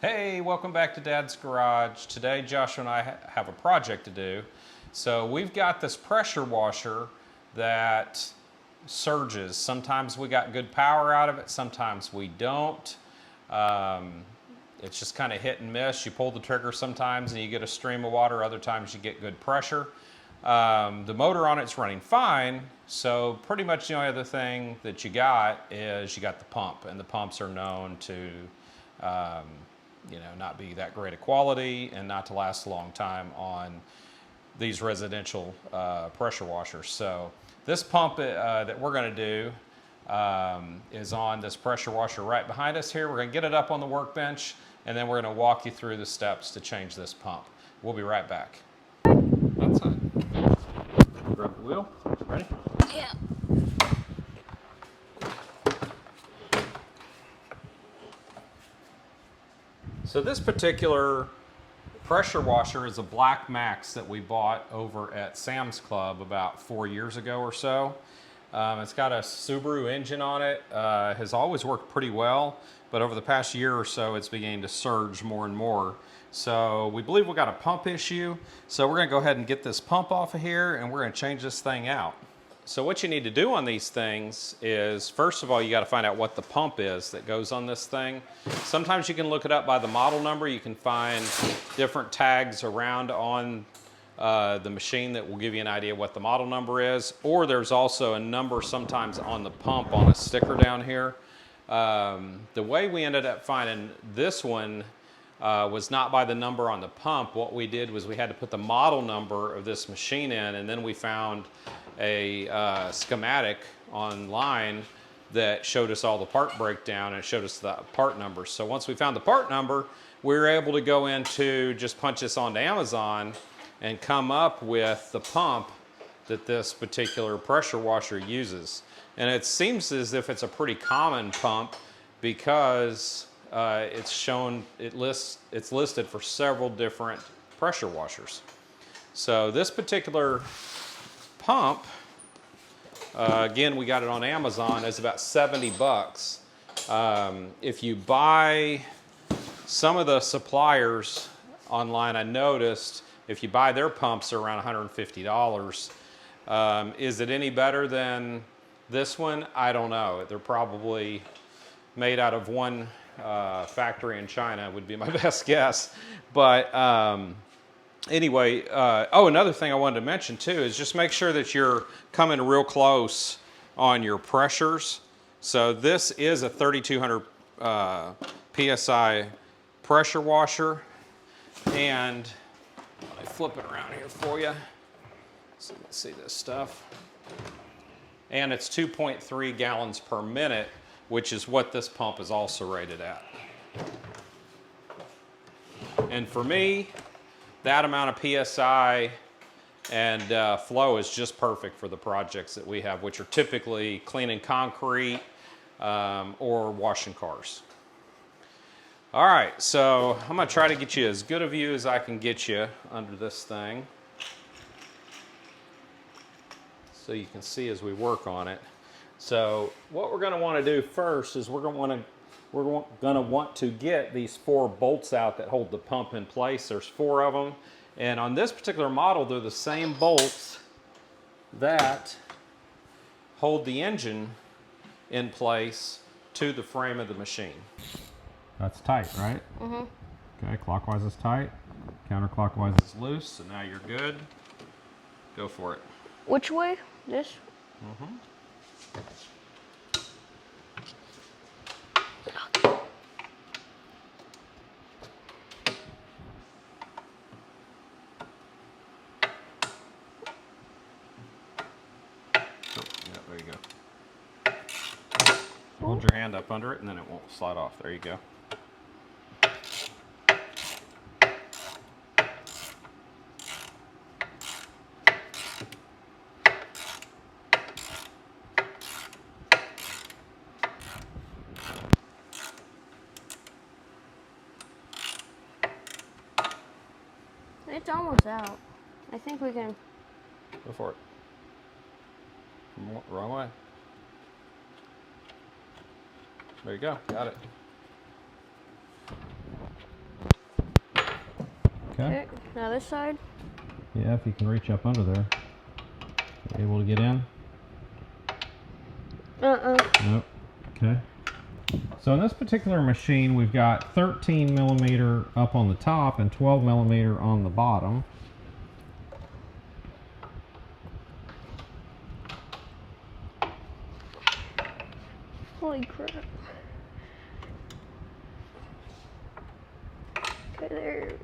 Hey, welcome back to Dad's Garage. Today Joshua and I have a project to do. So we've got this pressure washer that surges. Sometimes we got good power out of it, sometimes we don't. It's just kind of hit and miss. You pull the trigger sometimes and you get a stream of water, other times you get good pressure. The motor on it's running fine, so pretty much the only other thing that you got is you got the pump, and the pumps are known to not be that great a quality and not to last a long time on these residential pressure washers. So this pump that we're going to do is on this pressure washer right behind us here. We're going to get it up on the workbench, and then we're going to walk you through the steps to change this pump. We'll be right back. Outside. Grab the wheel. Ready? Yeah. So this particular pressure washer is a Black Max that we bought over at Sam's Club about 4 years ago or so. It's got a Subaru engine on it. Has always worked pretty well, but over the past year or so it's beginning to surge more and more. So we believe we got a pump issue. So we're gonna go ahead and get this pump off of here, and we're gonna change this thing out. So what you need to do on these things is, first of all, you got to find out what the pump is that goes on this thing. Sometimes you can look it up by the model number. You can find different tags around on the machine that will give you an idea what the model number is. Or there's also a number sometimes on the pump on a sticker down here. The way we ended up finding this one was not by the number on the pump. What we did was we had to put the model number of this machine in, and then we found a schematic online that showed us all the part breakdown and showed us the part numbers. So once we found the part number, we were able to go into just punch this onto Amazon and come up with the pump that this particular pressure washer uses. And it seems as if it's a pretty common pump because it's listed for several different pressure washers. So this particular pump, again, we got it on Amazon, is about 70 bucks. If you buy some of the suppliers online, I noticed if you buy their pumps, are around $150. Is it any better than this one? I don't know. They're probably made out of one factory in China, would be my best guess. But anyway, another thing I wanted to mention too is just make sure that you're coming real close on your pressures. So this is a 3200 PSI pressure washer, and let me flip it around here for you so you can see this stuff. And it's 2.3 gallons per minute, which is what this pump is also rated at. And for me, that amount of PSI and flow is just perfect for the projects that we have, which are typically cleaning concrete or washing cars. All right, so I'm gonna try to get you as good a view as I can get you under this thing so you can see as we work on it. So what we're gonna wanna do first is we're gonna want to get these 4 bolts out that hold the pump in place. There's 4 of them. And on this particular model, they're the same bolts that hold the engine in place to the frame of the machine. That's tight, right? Mm-hmm. Okay, clockwise is tight, counterclockwise is loose, so now you're good. Go for it. Which way? This? Mm-hmm. There you go. Hold your hand up under it and then it won't slide off. There you go. It's almost out. I think we can. Go for it. Wrong way. There you go. Got it. Okay, now this side. Yeah, if you can reach up under there. You able to get in? Nope. Okay. So in this particular machine, we've got 13 millimeter up on the top and 12 millimeter on the bottom. Holy crap. Okay, there we go.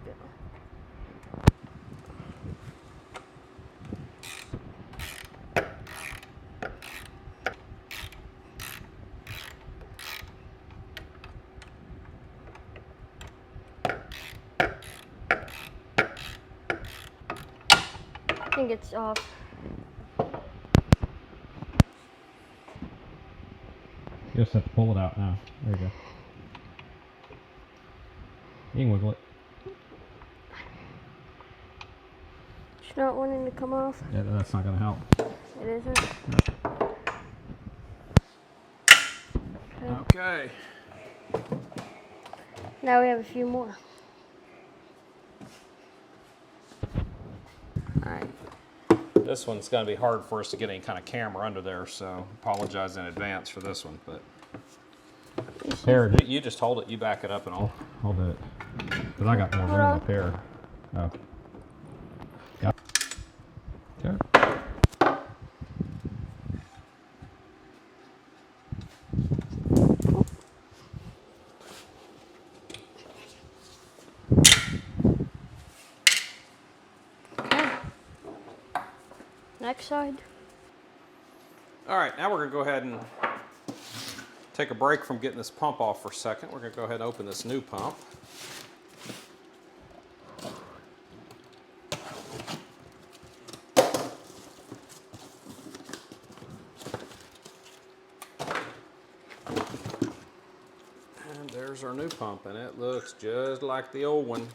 I think it's off. You just have to pull it out now. There you go. You can wiggle it. It's not wanting to come off. Yeah, that's not going to help. It isn't. Okay. Now we have a few more. Alright. This one's going to be hard for us to get any kind of camera under there, so apologize in advance for this one. But here, you just hold it. You back it up, and I'll do it. But I got more room up here. Oh. Yep. Okay. Next side. All right, now we're going to go ahead and take a break from getting this pump off for a second. We're going to go ahead and open this new pump. And there's our new pump, and it looks just like the old one.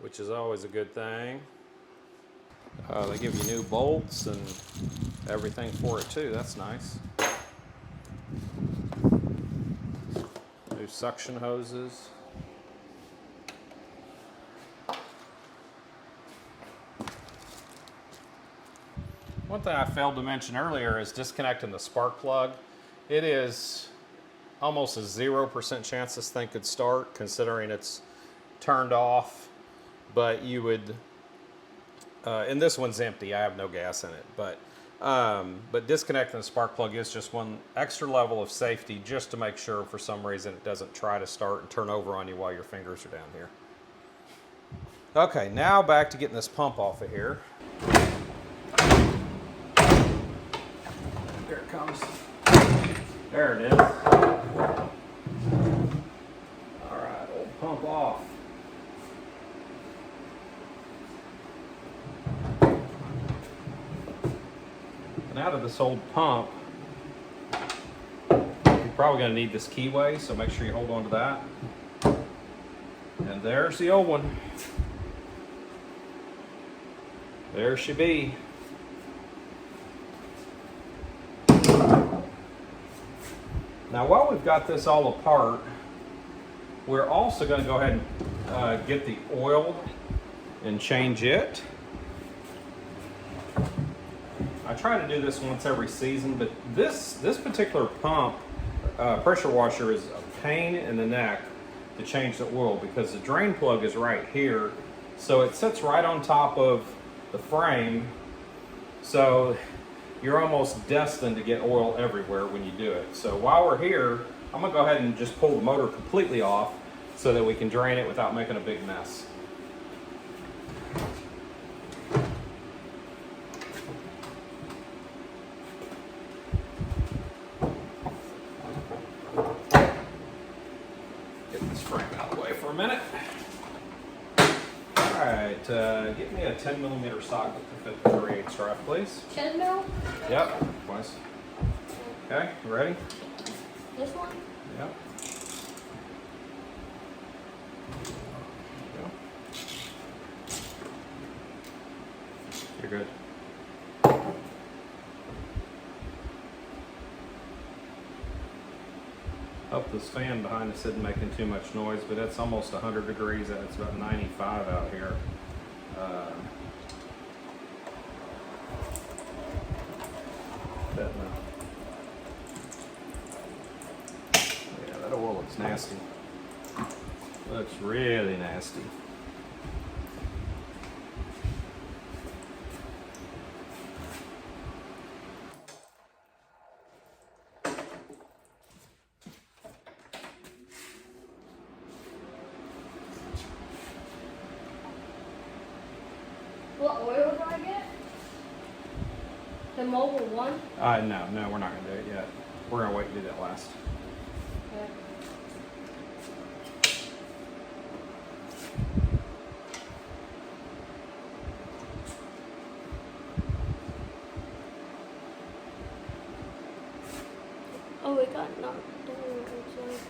Which is always a good thing. They give you new bolts and everything for it too. That's nice. New suction hoses. One thing I failed to mention earlier is disconnecting the spark plug. It is almost a 0% chance this thing could start, considering it's turned off. But you would, and this one's empty, I have no gas in it, but disconnecting the spark plug is just one extra level of safety, just to make sure for some reason it doesn't try to start and turn over on you while your fingers are down here. Okay, now back to getting this pump off of here. There it comes. There it is. All right, old pump off. Out of this old pump, you're probably going to need this keyway, so make sure you hold on to that. And there's the old one. There she be. Now, while we've got this all apart, we're also going to go ahead and get the oil and change it. I try to do this once every season, but this particular pump pressure washer is a pain in the neck to change the oil, because the drain plug is right here, so it sits right on top of the frame, so you're almost destined to get oil everywhere when you do it. So while we're here, I'm gonna go ahead and just pull the motor completely off so that we can drain it without making a big mess. Minute. All right, get me a 10 millimeter socket to fit the 3/8 drive, please. 10 mil? Yep, twice. Okay, you ready? This one? Yep. You're good. Hope this fan behind us isn't making too much noise, but it's almost 100 degrees out. It's about 95 out here. Yeah, that oil looks nasty. Looks really nasty. What oil do I get? The Mobile One? No, we're not gonna do it yet. We're gonna wait to do that last. Okay. Oh, it got knocked down, it looks like.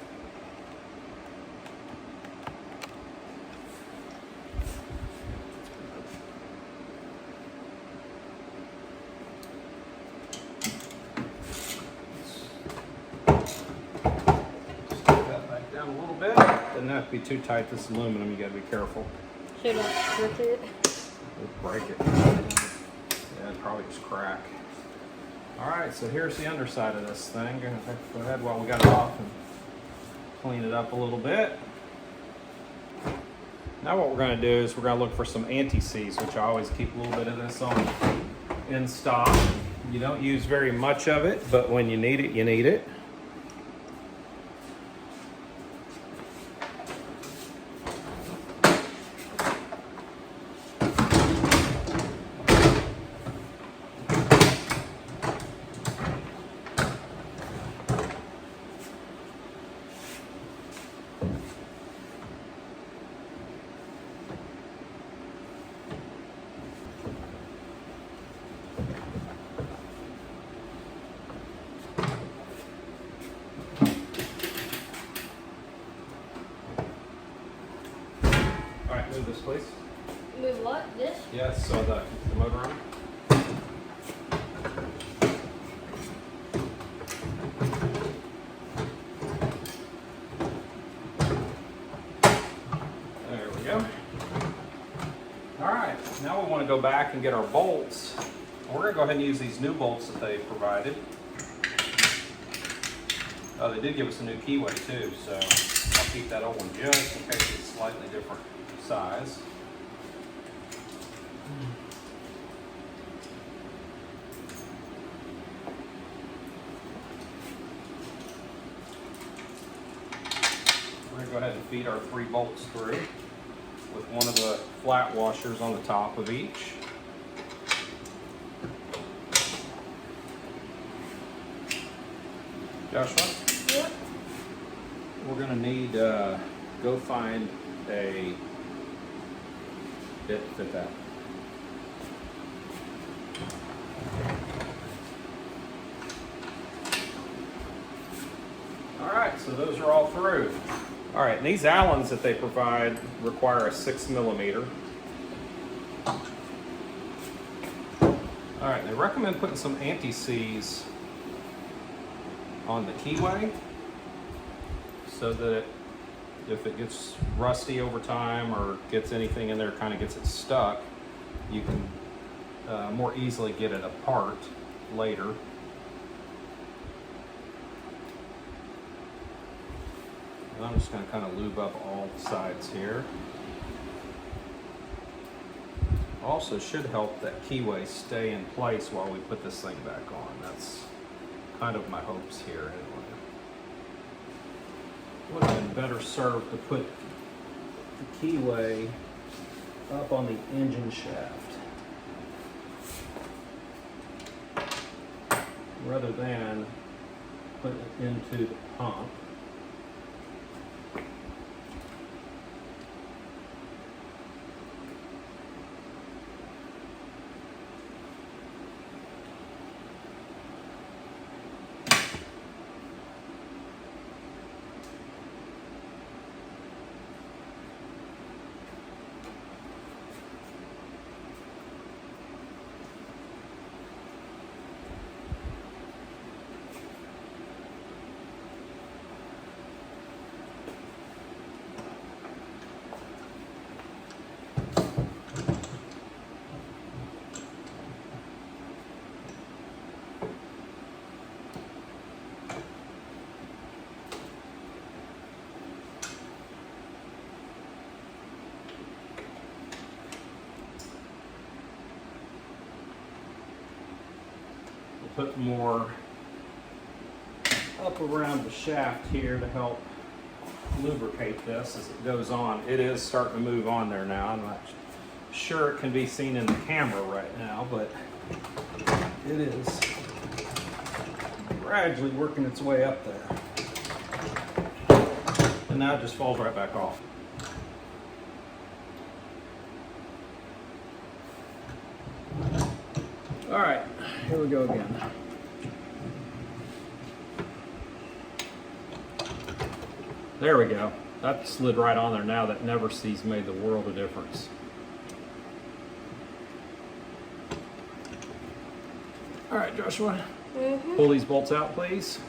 That back down a little bit. Doesn't have to be too tight. This is aluminum. You gotta be careful. Should I strip it? It'll break it. Yeah, it'd probably just crack. All right, so here's the underside of this thing. Go ahead while we got it off and clean it up a little bit. Now what we're gonna do is we're gonna look for some anti-seize, which I always keep a little bit of this on in stock. You don't use very much of it, but when you need it, you need it. All right, move this, please. Move what? This? Yes, so the motor arm. There we go. All right, now we want to go back and get our bolts. We're going to go ahead and use these new bolts that they provided. They did give us a new keyway too, so I'll keep that old one just in case it's slightly different size. We're going to go ahead and feed our 3 bolts through with one of the flat washers on the top of each. Joshua? Yep. We're going to need, go find a bit to fit that. All right, so those are all through. All right, and these Allens that they provide require a 6mm. All right, they recommend putting some anti-seize on the keyway so that if it gets rusty over time or gets anything in there, kind of gets it stuck, you can more easily get it apart later. And I'm just going to kind of lube up all sides here. Also should help that keyway stay in place while we put this thing back on. That's kind of my hopes here anyway. Would have been better served to put the keyway up on the engine shaft rather than put it into the pump. put more up around the shaft here to help lubricate this as it goes on. It is starting to move on there now. I'm not sure it can be seen in the camera right now, but it is gradually working its way up there. And now it just falls right back off. All right, here we go again. There we go. That slid right on there now. That never sees made the world of difference. All right, Joshua, pull these bolts out, please.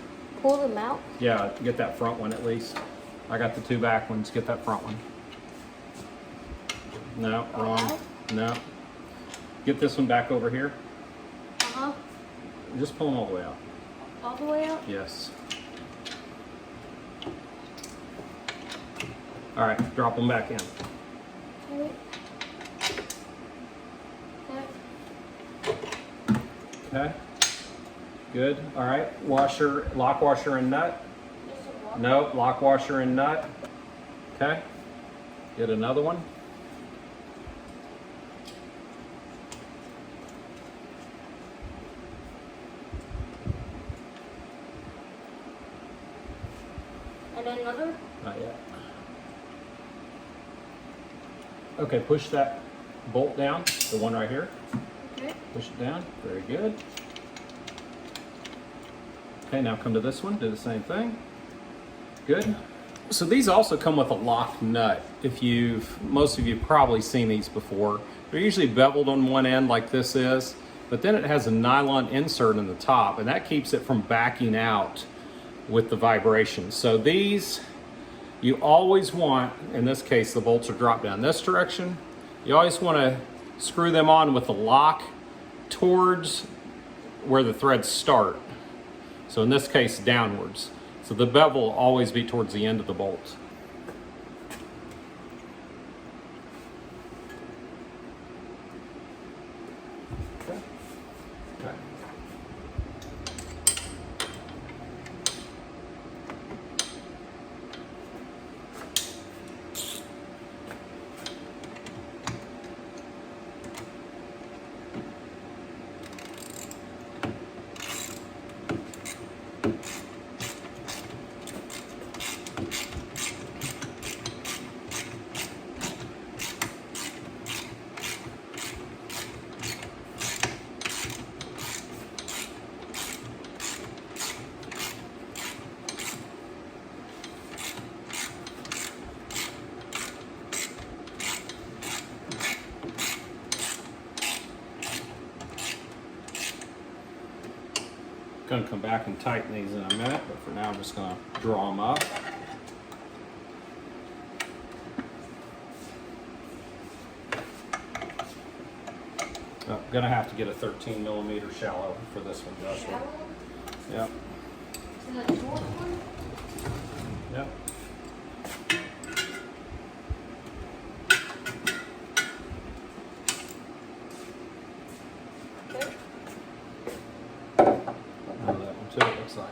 Pull them out. Yeah, get that front one at least. I got the two back ones. Get that front one. No, wrong. No. Get this one back over here. Uh-huh. Just pull them all the way out. All the way out? Yes. All right, drop them back in. Okay. Okay. Good. All right. Washer, lock washer and nut. No, lock washer and nut. Okay. Get another one. And another? Not yet. Okay, push that bolt down, the one right here. Okay. Push it down. Very good. Okay, now come to this one. Do the same thing. Good. So these also come with a lock nut. Most of you have probably seen these before. They're usually beveled on one end like this is, but then it has a nylon insert in the top, and that keeps it from backing out with the vibration. So these, you always want, in this case, the bolts are dropped down this direction. You always want to screw them on with the lock towards where the threads start. So in this case, downwards. So the bevel will always be towards the end of the bolt. Okay. Okay. Going to come back and tighten these in a minute, but for now I'm just going to draw them up. I'm going to have to get a 13 millimeter shallow for this one, Joshua. Yep. Yep. That one too, it looks like.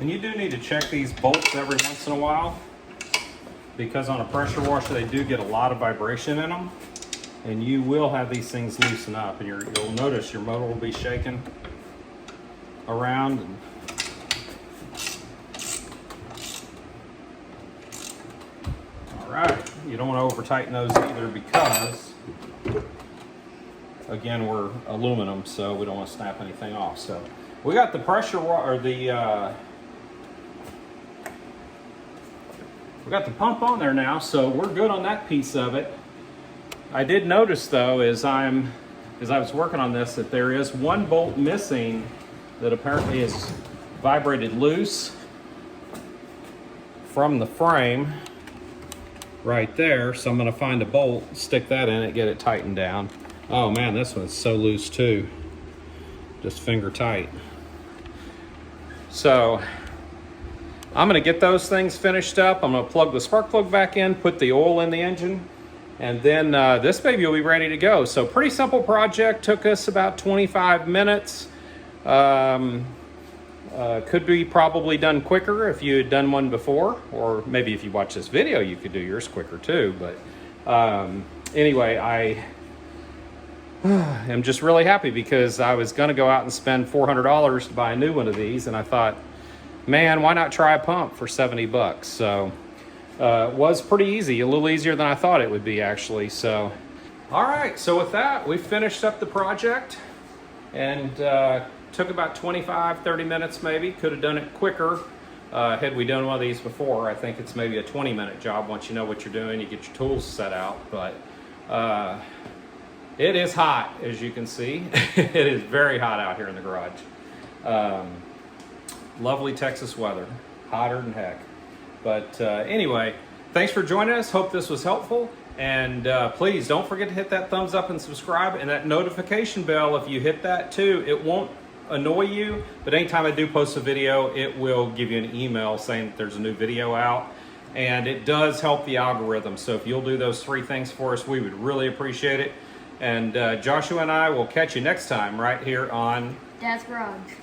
And you do need to check these bolts every once in a while, because on a pressure washer they do get a lot of vibration in them, and you will have these things loosen up, and you'll notice your motor will be shaking around. And all right, you don't want to over tighten those either, because again, we're aluminum, so we don't want to snap anything off. So we got the pressure or the we got the pump on there now, so we're good on that piece of it. I did notice though, as I was working on this, that there is one bolt missing that apparently is vibrated loose from the frame right there. So I'm gonna find a bolt, stick that in it, get it tightened down. Oh man, this one's so loose too. Just finger tight. So I'm gonna get those things finished up. I'm gonna plug the spark plug back in, put the oil in the engine, and then this baby will be ready to go. So pretty simple project, took us about 25 minutes. Could be probably done quicker if you had done one before, or maybe if you watch this video, you could do yours quicker too. But anyway, I am just really happy because I was gonna go out and spend $400 to buy a new one of these, and I thought, man, why not try a pump for 70 bucks? So it was pretty easy, a little easier than I thought it would be actually. So, all right, so with that, we finished up the project, and took about 25, 30 minutes maybe. Could have done it quicker had we done one of these before. I think it's maybe a 20-minute job once you know what you're doing, you get your tools set out. But it is hot, as you can see. It is very hot out here in the garage. Lovely Texas weather, hotter than heck. But anyway, thanks for joining us. Hope this was helpful. And please don't forget to hit that thumbs up and subscribe, and that notification bell. If you hit that too, it won't annoy you, but anytime I do post a video, it will give you an email saying that there's a new video out, and it does help the algorithm. So if you'll do those 3 things for us, we would really appreciate it. And Joshua and I will catch you next time right here on Dad's Garage.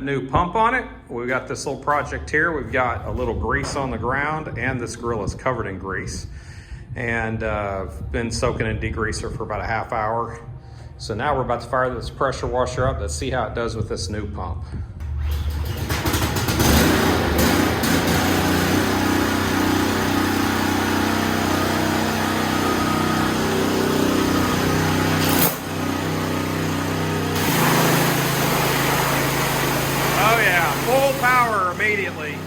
New pump on it. We've got this little project here. We've got a little grease on the ground, and this grill is covered in grease, and been soaking in degreaser for about a half hour. So now we're about to fire this pressure washer up. Let's see how it does with this new pump. Oh yeah, full power immediately.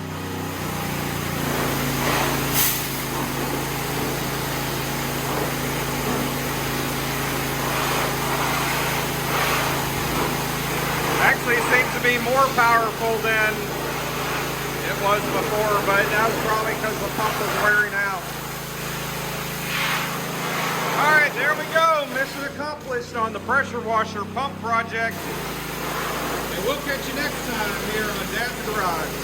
Actually seems to be more powerful than it was before, but that's probably because the pump is wearing out. All right, there we go. Mission accomplished on the pressure washer pump project. And we'll catch you next time here on Dad's Garage.